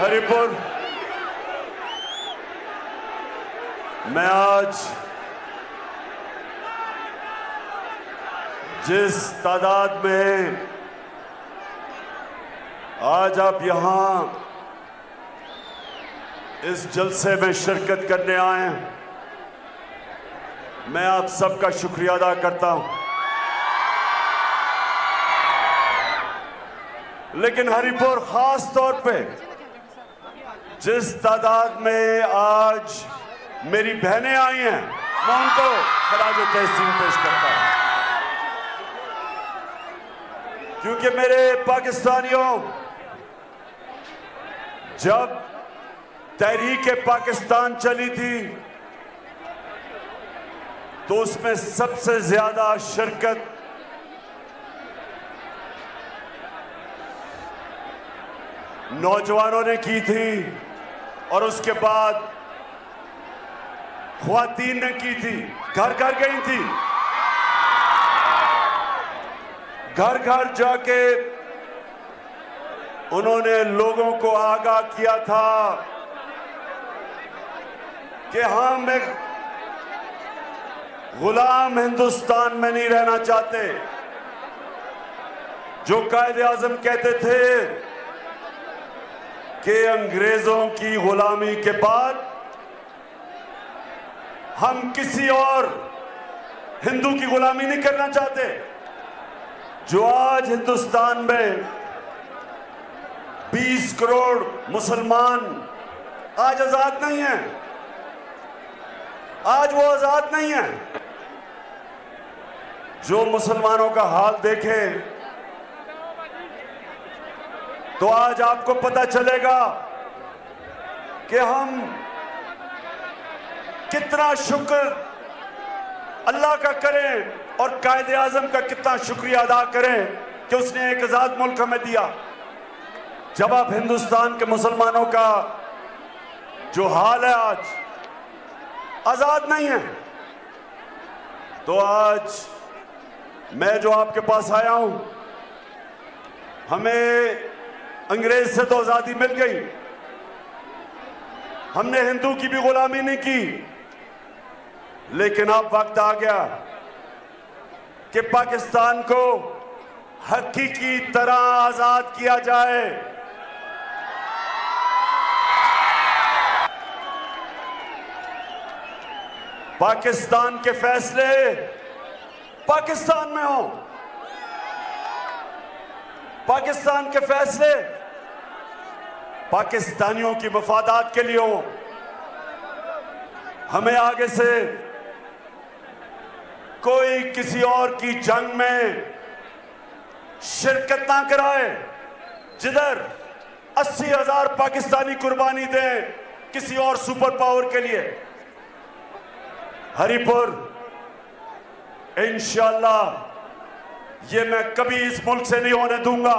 हरिपुर मैं आज जिस तादाद में आज आप यहां इस जलसे में शिरकत करने आए हैं, मैं आप सबका शुक्रिया अदा करता हूं। लेकिन हरिपुर खास तौर पे जिस तादाद में आज मेरी बहनें आई हैं, मैं उनको खराज तहसीन पेश करता हूं, क्योंकि मेरे पाकिस्तानियों, जब तहरीक-ए-पाकिस्तान चली थी तो उसमें सबसे ज्यादा शिरकत नौजवानों ने की थी और उसके बाद ख्वातीन ने की थी। घर घर गई थी, घर घर जाके उन्होंने लोगों को आगाह किया था कि हम एक गुलाम हिंदुस्तान में नहीं रहना चाहते। जो कायदे आजम कहते थे कि अंग्रेजों की गुलामी के बाद हम किसी और हिंदू की गुलामी नहीं करना चाहते। जो आज हिंदुस्तान में 20 करोड़ मुसलमान आज आजाद नहीं हैं, आज वो आजाद नहीं है। जो मुसलमानों का हाल देखें तो आज आपको पता चलेगा कि हम कितना शुक्र अल्लाह का करें और कायदे आजम का कितना शुक्रिया अदा करें कि उसने एक आजाद मुल्क हमें दिया। जब आप हिंदुस्तान के मुसलमानों का जो हाल है, आज आजाद नहीं है, तो आज मैं जो आपके पास आया हूं, हमें अंग्रेज से तो आजादी मिल गई, हमने हिंदू की भी गुलामी नहीं की, लेकिन अब वक्त आ गया कि पाकिस्तान को हकीकी तरह आजाद किया जाए। पाकिस्तान के फैसले पाकिस्तान में हो, पाकिस्तान के फैसले पाकिस्तानियों की मफादात के लिए हो। हमें आगे से कोई किसी और की जंग में शिरकत ना कराए। जिधर 80,000 पाकिस्तानी कुर्बानी दें किसी और सुपर पावर के लिए, हरिपुर इंशाअल्लाह ये मैं कभी इस मुल्क से नहीं होने दूंगा।